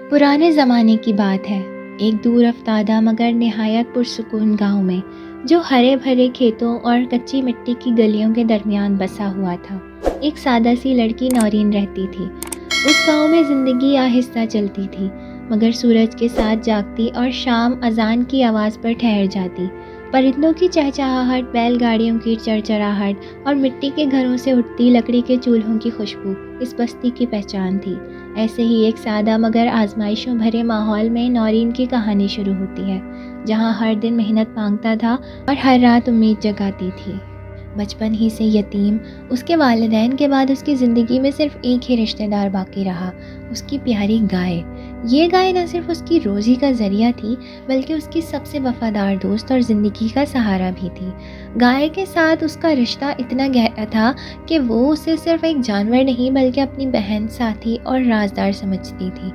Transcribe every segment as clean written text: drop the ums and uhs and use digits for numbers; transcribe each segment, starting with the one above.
پرانے زمانے کی بات ہے، ایک دور افتادہ مگر نہایت پرسکون گاؤں میں، جو ہرے بھرے کھیتوں اور کچی مٹی کی گلیوں کے درمیان بسا ہوا تھا، ایک سادہ سی لڑکی نورین رہتی تھی۔ اس گاؤں میں زندگی آہستہ چلتی تھی، مگر سورج کے ساتھ جاگتی اور شام اذان کی آواز پر ٹھہر جاتی۔ پرندوں کی چہچہاہٹ، بیل گاڑیوں کی چرچراہٹ اور مٹی کے گھروں سے اٹھتی لکڑی کے چولہوں کی خوشبو اس بستی کی پہچان تھی۔ ایسے ہی ایک سادہ مگر آزمائشوں بھرے ماحول میں نورین کی کہانی شروع ہوتی ہے، جہاں ہر دن محنت مانگتا تھا اور ہر رات امید جگاتی تھی۔ بچپن ہی سے یتیم، اس کے والدین کے بعد اس کی زندگی میں صرف ایک ہی رشتہ دار باقی رہا، اس کی پیاری گائے۔ یہ گائے نہ صرف اس کی روزی کا ذریعہ تھی، بلکہ اس کی سب سے وفادار دوست اور زندگی کا سہارا بھی تھی۔ گائے کے ساتھ اس کا رشتہ اتنا گہرا تھا کہ وہ اسے صرف ایک جانور نہیں بلکہ اپنی بہن، ساتھی اور رازدار سمجھتی تھی۔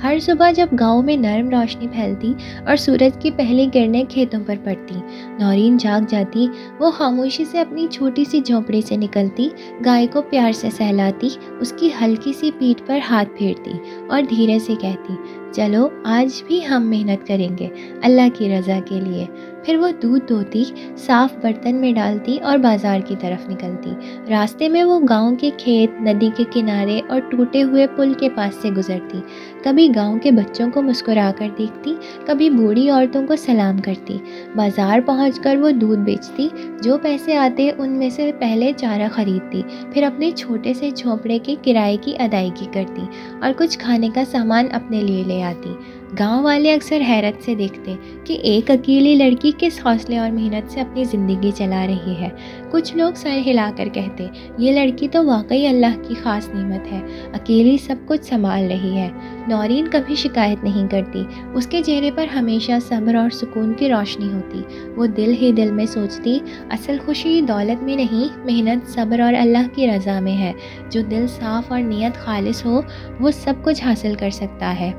ہر صبح جب گاؤں میں نرم روشنی پھیلتی اور سورج کی پہلی کرنیں کھیتوں پر پڑتی، نورین جاگ جاتی۔ وہ خاموشی سے اپنی چھوٹی سی جھونپڑی سے نکلتی، گائے کو پیار سے سہلاتی، اس کی ہلکی سی پیٹھ پر ہاتھ پھیرتی اور دھیرے سے کہتی، چلو آج بھی ہم محنت کریں گے، اللہ کی رضا کے لیے۔ پھر وہ دودھ دھوتی، صاف برتن میں ڈالتی اور بازار کی طرف نکلتی۔ راستے میں وہ گاؤں کے کھیت، ندی کے کنارے اور ٹوٹے ہوئے پل کے پاس سے گزرتی۔ کبھی گاؤں کے بچوں کو مسکرا کر دیکھتی، کبھی بوڑھی عورتوں کو سلام کرتی۔ بازار پہنچ کر وہ دودھ بیچتی، جو پیسے آتے ان میں سے پہلے چارہ خریدتی، پھر اپنے چھوٹے سے جھونپڑے کے کرائے کی ادائیگی کرتی اور کچھ کھانے کا سامان اپنے لیے لے آتی۔ گاؤں والے اکثر حیرت سے دیکھتے کہ ایک اکیلی لڑکی کس حوصلے اور محنت سے اپنی زندگی چلا رہی ہے۔ کچھ لوگ سر ہلا کر کہتے، یہ لڑکی تو واقعی اللہ کی خاص نعمت ہے، اکیلی سب کچھ سنبھال رہی ہے۔ نورین کبھی شکایت نہیں کرتی، اس کے چہرے پر ہمیشہ صبر اور سکون کی روشنی ہوتی۔ وہ دل ہی دل میں سوچتی، اصل خوشی دولت میں نہیں، محنت، صبر اور اللہ کی رضا میں ہے۔ جو دل صاف اور نیت خالص ہو، وہ سب کچھ حاصل کر سکتا ہے۔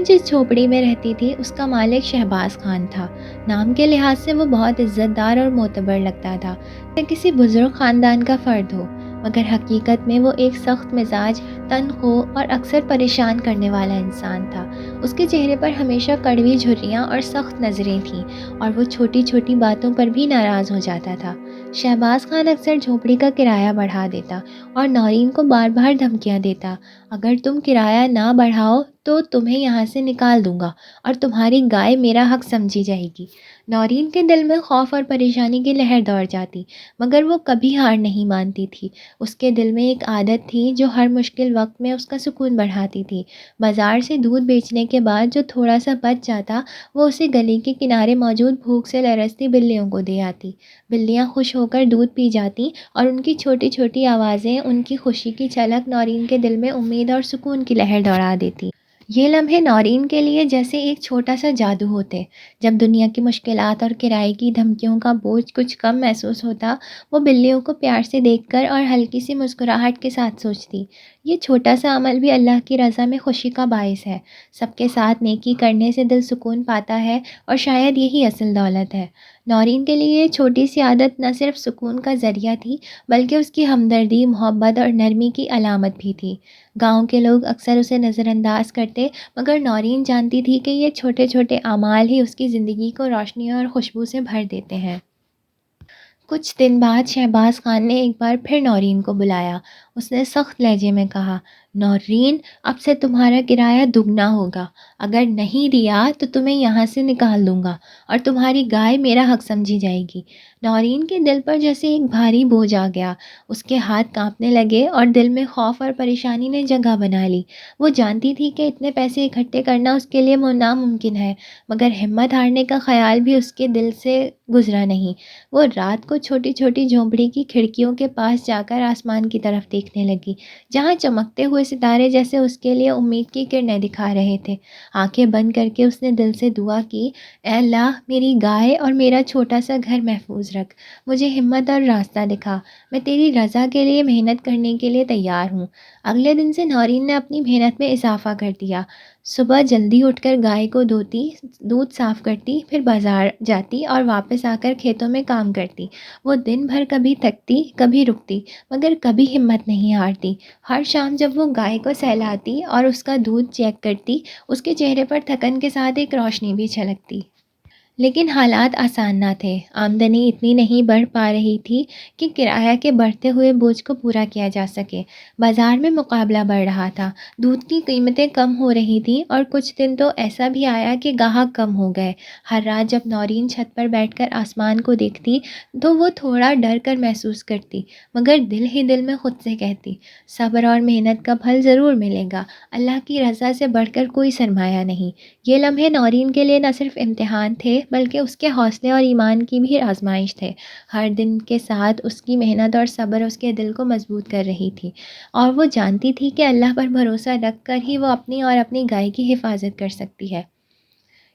جس جھوپڑی میں رہتی تھی اس کا مالک شہباز خان تھا۔ نام کے لحاظ سے وہ بہت عزت دار اور معتبر لگتا تھا، جیسے کسی بزرگ خاندان کا فرد ہو، مگر حقیقت میں وہ ایک سخت مزاج، تنخو اور اکثر پریشان کرنے والا انسان تھا۔ اس کے چہرے پر ہمیشہ کڑوی جھریاں اور سخت نظریں تھیں، اور وہ چھوٹی چھوٹی باتوں پر بھی ناراض ہو جاتا تھا۔ شہباز خان اکثر جھوپڑی کا کرایہ بڑھا دیتا اور نورین کو بار بار دھمکیاں دیتا، اگر تم کرایہ نہ بڑھاؤ تو تمہیں یہاں سے نکال دوں گا اور تمہاری گائے میرا حق سمجھی جائے گی۔ نورین کے دل میں خوف اور پریشانی کی لہر دوڑ جاتی، مگر وہ کبھی ہار نہیں مانتی تھی۔ اس کے دل میں ایک عادت تھی جو ہر مشکل وقت میں اس کا سکون بڑھاتی تھی۔ بازار سے دودھ بیچنے کے بعد جو تھوڑا سا بچ جاتا، وہ اسے گلی کے کنارے موجود بھوک سے لرزتی بلیوں کو دے آتی۔ بلیاں خوش ہو کر دودھ پی جاتی اور ان کی چھوٹی چھوٹی آوازیں، ان کی خوشی کی جھلک نورین کے دل میں امید اور سکون کی لہر دوڑا دیتی۔ یہ لمحے نورین کے لیے جیسے ایک چھوٹا سا جادو ہوتے۔ جب دنیا کی مشکلات اور کرائے کی دھمکیوں کا بوجھ کچھ کم محسوس ہوتا، وہ بلیوں کو پیار سے دیکھ کر اور ہلکی سی مسکراہٹ کے ساتھ سوچتی، یہ چھوٹا سا عمل بھی اللہ کی رضا میں خوشی کا باعث ہے۔ سب کے ساتھ نیکی کرنے سے دل سکون پاتا ہے، اور شاید یہی اصل دولت ہے۔ نورین کے لیے یہ چھوٹی سی عادت نہ صرف سکون کا ذریعہ تھی، بلکہ اس کی ہمدردی، محبت اور نرمی کی علامت بھی تھی۔ گاؤں کے لوگ اکثر اسے نظر انداز کرتے، مگر نورین جانتی تھی کہ یہ چھوٹے چھوٹے اعمال ہی اس کی زندگی کو روشنی اور خوشبو سے بھر دیتے ہیں۔ کچھ دن بعد شہباز خان نے ایک بار پھر نورین کو بلایا۔ اس نے سخت لہجے میں کہا، نورین، اب سے تمہارا کرایہ دگنا ہوگا۔ اگر نہیں دیا تو تمہیں یہاں سے نکال دوں گا اور تمہاری گائے میرا حق سمجھی جائے گی۔ نورین کے دل پر جیسے ایک بھاری بوجھ آ گیا، اس کے ہاتھ کانپنے لگے اور دل میں خوف اور پریشانی نے جگہ بنا لی۔ وہ جانتی تھی کہ اتنے پیسے اکٹھے کرنا اس کے لیے ناممکن ہے، مگر ہمت ہارنے کا خیال بھی اس کے دل سے گزرا نہیں۔ وہ رات کو چھوٹی چھوٹی جھونپڑی کی کھڑکیوں کے پاس جا کر آسمان کی طرف دیکھنے لگی، جہاں چمکتے ہوئے ستارے جیسے اس کے لیے امید کی کرنیں دکھا رہے تھے۔ آنکھیں بند کر کے اس نے دل سے دعا کی، اے اللہ، میری گائے اور میرا چھوٹا سا گھر محفوظ رکھ، مجھے ہمت اور راستہ دکھا، میں تیری رضا کے لیے محنت کرنے کے لیے تیار ہوں۔ اگلے دن سے نورین نے اپنی محنت میں اضافہ کر دیا۔ صبح جلدی اٹھ کر گائے کو دھوتی، دودھ صاف کرتی، پھر بازار جاتی اور واپس آ کر کھیتوں میں کام کرتی۔ وہ دن بھر کبھی تھکتی، کبھی رکتی، مگر کبھی ہمت نہیں ہارتی۔ ہر شام جب وہ گائے کو سہلاتی اور اس کا دودھ چیک کرتی، اس کے چہرے پر تھکن کے ساتھ ایک روشنی بھی چھلکتی۔ لیکن حالات آسان نہ تھے۔ آمدنی اتنی نہیں بڑھ پا رہی تھی کہ کرایہ کے بڑھتے ہوئے بوجھ کو پورا کیا جا سکے۔ بازار میں مقابلہ بڑھ رہا تھا، دودھ کی قیمتیں کم ہو رہی تھیں اور کچھ دن تو ایسا بھی آیا کہ گاہک کم ہو گئے۔ ہر رات جب نورین چھت پر بیٹھ کر آسمان کو دیکھتی تو وہ تھوڑا ڈر کر محسوس کرتی، مگر دل ہی دل میں خود سے کہتی، صبر اور محنت کا پھل ضرور ملے گا۔ اللہ کی رضا سے بڑھ کر کوئی سرمایہ نہیں۔ یہ لمحے نورین کے لیے نہ صرف امتحان تھے بلکہ اس کے حوصلے اور ایمان کی بھی آزمائش تھے۔ ہر دن کے ساتھ اس کی محنت اور صبر اس کے دل کو مضبوط کر رہی تھی، اور وہ جانتی تھی کہ اللہ پر بھروسہ رکھ کر ہی وہ اپنی اور اپنی گائے کی حفاظت کر سکتی ہے۔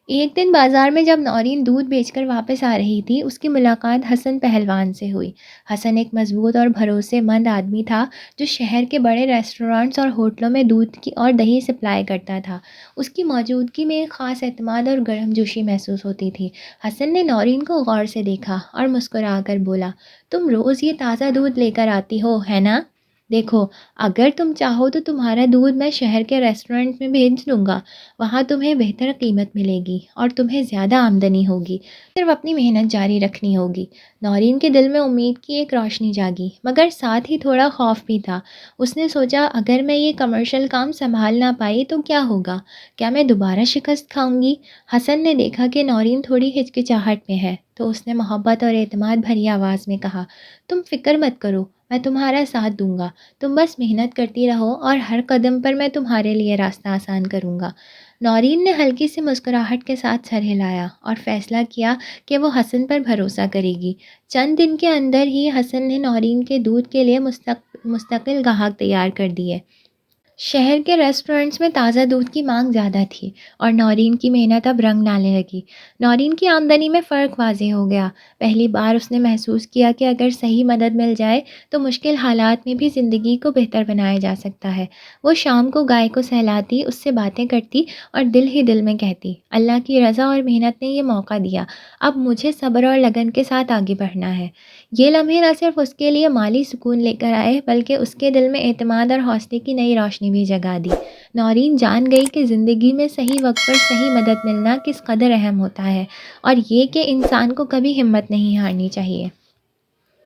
ایک دن بازار میں جب نورین دودھ بیچ کر واپس آ رہی تھی، اس کی ملاقات حسن پہلوان سے ہوئی۔ حسن ایک مضبوط اور بھروسے مند آدمی تھا جو شہر کے بڑے ریسٹورانٹس اور ہوٹلوں میں دودھ کی اور دہی سپلائی کرتا تھا۔ اس کی موجودگی میں ایک خاص اعتماد اور گرم جوشی محسوس ہوتی تھی۔ حسن نے نورین کو غور سے دیکھا اور مسکرا کر بولا، تم روز یہ تازہ دودھ لے کر آتی ہو، ہے نا؟ دیکھو، اگر تم چاہو تو تمہارا دودھ میں شہر کے ریسٹورنٹ میں بھیج دوں گا۔ وہاں تمہیں بہتر قیمت ملے گی اور تمہیں زیادہ آمدنی ہوگی۔ صرف اپنی محنت جاری رکھنی ہوگی۔ نورین کے دل میں امید کی ایک روشنی جاگی، مگر ساتھ ہی تھوڑا خوف بھی تھا۔ اس نے سوچا، اگر میں یہ کمرشل کام سنبھال نہ پائی تو کیا ہوگا؟ کیا میں دوبارہ شکست کھاؤں گی؟ حسن نے دیکھا کہ نورین تھوڑی ہچکچاہٹ میں ہے، تو اس نے محبت اور اعتماد بھری آواز میں کہا، تم فکر مت کرو، میں تمہارا ساتھ دوں گا۔ تم بس محنت کرتی رہو اور ہر قدم پر میں تمہارے لیے راستہ آسان کروں گا۔ نورین نے ہلکی سی مسکراہٹ کے ساتھ سر ہلایا اور فیصلہ کیا کہ وہ حسن پر بھروسہ کرے گی۔ چند دن کے اندر ہی حسن نے نورین کے دودھ کے لیے مستقل گاہک تیار کر دیے۔ شہر کے ریسٹورنٹس میں تازہ دودھ کی مانگ زیادہ تھی اور نورین کی محنت اب رنگ لانے لگی۔ نورین کی آمدنی میں فرق واضح ہو گیا۔ پہلی بار اس نے محسوس کیا کہ اگر صحیح مدد مل جائے تو مشکل حالات میں بھی زندگی کو بہتر بنایا جا سکتا ہے۔ وہ شام کو گائے کو سہلاتی، اس سے باتیں کرتی اور دل ہی دل میں کہتی، اللہ کی رضا اور محنت نے یہ موقع دیا، اب مجھے صبر اور لگن کے ساتھ آگے بڑھنا ہے۔ یہ لمحے نہ صرف اس کے لیے مالی سکون لے کر آئے بلکہ اس کے دل میں اعتماد اور حوصلے کی نئی روشنی بھی جگا دی۔ نورین جان گئی کہ زندگی میں صحیح وقت پر صحیح مدد ملنا کس قدر اہم ہوتا ہے، اور یہ کہ انسان کو کبھی ہمت نہیں ہارنی چاہیے۔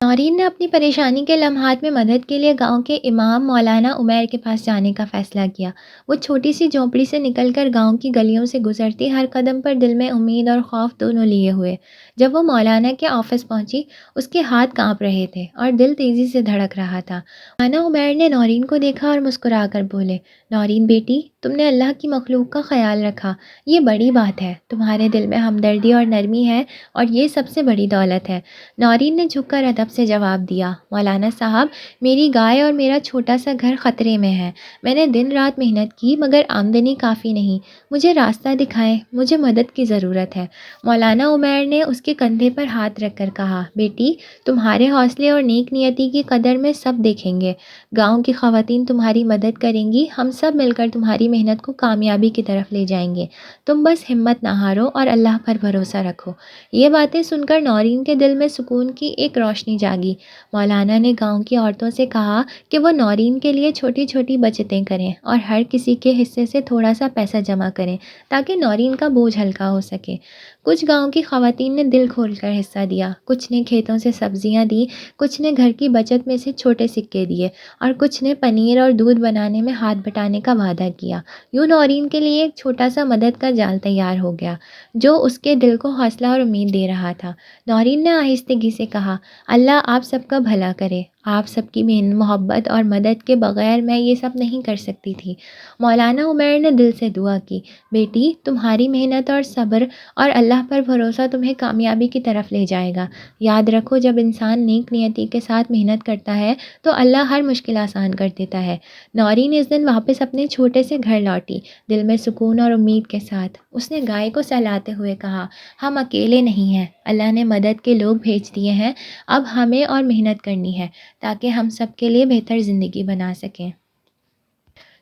نورین نے اپنی پریشانی کے لمحات میں مدد کے لیے گاؤں کے امام مولانا عمیر کے پاس جانے کا فیصلہ کیا۔ وہ چھوٹی سی جھونپڑی سے نکل کر گاؤں کی گلیوں سے گزرتی، ہر قدم پر دل میں امید اور خوف دونوں لیے ہوئے۔ جب وہ مولانا کے آفس پہنچی، اس کے ہاتھ کانپ رہے تھے اور دل تیزی سے دھڑک رہا تھا۔ مولانا عمیر نے نورین کو دیکھا اور مسکرا کر بولے، نورین بیٹی، تم نے اللہ کی مخلوق کا خیال رکھا، یہ بڑی بات ہے۔ تمہارے دل میں ہمدردی اور نرمی ہے اور یہ سب سے بڑی دولت ہے۔ نورین نے جھک کر ادب سے جواب دیا، مولانا صاحب، میری گائے اور میرا چھوٹا سا گھر خطرے میں ہے۔ میں نے دن رات محنت کی مگر آمدنی کافی نہیں۔ مجھے راستہ دکھائیں، مجھے مدد کی ضرورت ہے۔ مولانا عمیر نے اس کے کندھے پر ہاتھ رکھ کر کہا، بیٹی، تمہارے حوصلے اور نیک نیتی کی قدر میں سب دیکھیں گے۔ گاؤں کی خواتین تمہاری مدد کریں گی، ہم سب مل کر تمہاری محنت کو کامیابی کی طرف لے جائیں گے۔ تم بس ہمت نہ ہارو اور اللہ پر بھروسہ رکھو۔ یہ باتیں سن کر نورین کے دل میں سکون کی ایک روشنی جاگی۔ مولانا نے گاؤں کی عورتوں سے کہا کہ وہ نورین کے لیے چھوٹی چھوٹی بچتیں کریں اور ہر کسی کے حصے سے تھوڑا سا پیسہ جمع کریں تاکہ نورین کا بوجھ ہلکا ہو سکے۔ کچھ گاؤں کی خواتین نے دل کھول کر حصہ دیا، کچھ نے کھیتوں سے سبزیاں دیں، کچھ نے گھر کی بچت میں سے چھوٹے سکے دیے اور کچھ نے پنیر اور دودھ بنانے میں ہاتھ بٹانے کا وعدہ کیا۔ یوں نورین کے لیے ایک چھوٹا سا مدد کا جال تیار ہو گیا جو اس کے دل کو حوصلہ اور امید دے رہا تھا۔ نورین نے آہستگی سے کہا، اللہ آپ سب کا بھلا کرے، آپ سب کی محبت اور مدد کے بغیر میں یہ سب نہیں کر سکتی تھی۔ مولانا عمیر نے دل سے دعا کی، بیٹی، تمہاری محنت اور صبر اور اللہ پر بھروسہ تمہیں کامیابی کی طرف لے جائے گا۔ یاد رکھو، جب انسان نیک نیتی کے ساتھ محنت کرتا ہے تو اللہ ہر مشکل آسان کر دیتا ہے۔ نورین اس دن واپس اپنے چھوٹے سے گھر لوٹی، دل میں سکون اور امید کے ساتھ۔ اس نے گائے کو سہلاتے ہوئے کہا، ہم اکیلے نہیں ہیں، اللہ نے مدد کے لوگ بھیج دیے ہیں، اب ہمیں اور محنت کرنی ہے تاکہ ہم سب کے لیے بہتر زندگی بنا سکیں۔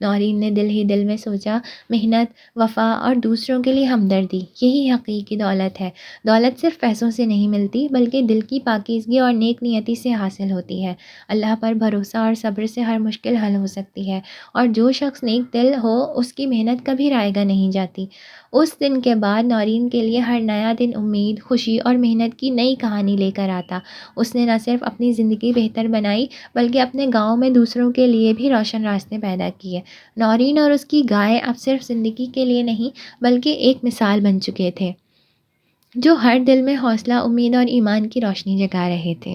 نورین نے دل ہی دل میں سوچا، محنت، وفا اور دوسروں کے لیے ہمدردی، یہی حقیقی دولت ہے۔ دولت صرف پیسوں سے نہیں ملتی بلکہ دل کی پاکیزگی اور نیک نیتی سے حاصل ہوتی ہے۔ اللہ پر بھروسہ اور صبر سے ہر مشکل حل ہو سکتی ہے، اور جو شخص نیک دل ہو اس کی محنت کبھی رائے گا نہیں جاتی۔ اس دن کے بعد نورین کے لیے ہر نیا دن امید، خوشی اور محنت کی نئی کہانی لے کر آتا۔ اس نے نہ صرف اپنی زندگی بہتر بنائی بلکہ اپنے گاؤں میں دوسروں کے لیے بھی روشن راستے پیدا کیے۔ نورین اور اس کی گائے اب صرف زندگی کے لیے نہیں بلکہ ایک مثال بن چکے تھے، جو ہر دل میں حوصلہ، امید اور ایمان کی روشنی جگا رہے تھے۔